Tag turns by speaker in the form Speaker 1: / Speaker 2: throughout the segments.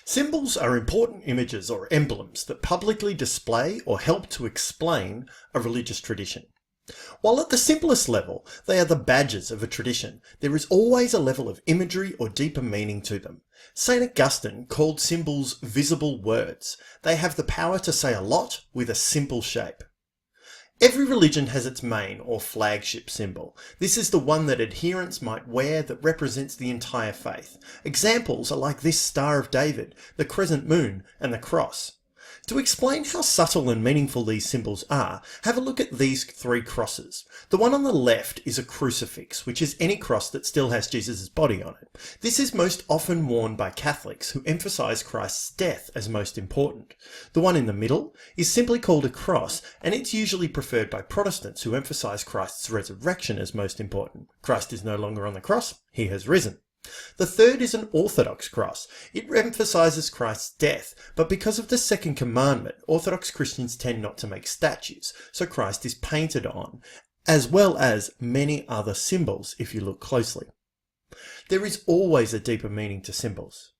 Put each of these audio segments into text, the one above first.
Speaker 1: Symbols are important images or emblems that publicly display or help to explain a religious tradition. While at the simplest level, they are the badges of a tradition, there is always a level of imagery or deeper meaning to them. St. Augustine called symbols visible words. They have the power to say a lot with a simple shape. Every religion has its main or flagship symbol. This is the one that adherents might wear that represents the entire faith. Examples are like this Star of David, the crescent moon, and the cross. To explain how subtle and meaningful these symbols are, have a look at these three crosses. The one on the left is a crucifix, which is any cross that still has Jesus' body on it. This is most often worn by Catholics, who emphasize Christ's death as most important. The one in the middle is simply called a cross, and it's usually preferred by Protestants, who emphasize Christ's resurrection as most important. Christ is no longer on the cross, he has risen. The third is an Orthodox cross. It emphasizes Christ's death, but because of the second commandment, Orthodox Christians tend not to make statues, so Christ is painted on, as well as many other symbols if you look closely. There is always a deeper meaning to symbols.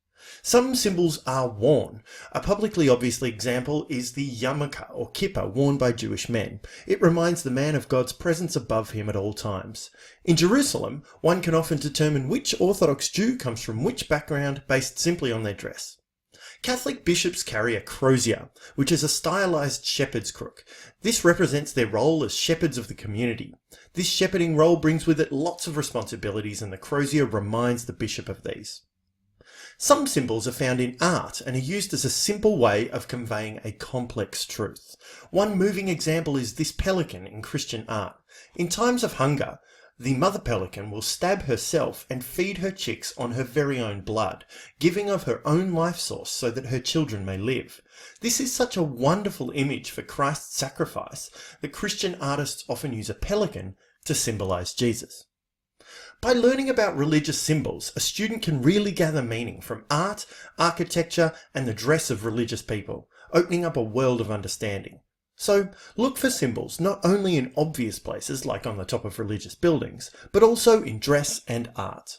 Speaker 1: Some symbols are worn. A publicly obvious example is the yarmulke or kippah worn by Jewish men. It reminds the man of God's presence above him at all times. In Jerusalem, one can often determine which Orthodox Jew comes from which background based simply on their dress. Catholic bishops carry a crozier, which is a stylized shepherd's crook. This represents their role as shepherds of the community. This shepherding role brings with it lots of responsibilities, and the crozier reminds the bishop of these. Some symbols are found in art and are used as a simple way of conveying a complex truth. One moving example is this pelican in Christian art. In times of hunger, the mother pelican will stab herself and feed her chicks on her very own blood, giving of her own life source so that her children may live. This is such a wonderful image for Christ's sacrifice that Christian artists often use a pelican to symbolize Jesus. By learning about religious symbols, a student can really gather meaning from art, architecture, and the dress of religious people, opening up a world of understanding. So, look for symbols not only in obvious places like on the top of religious buildings, but also in dress and art.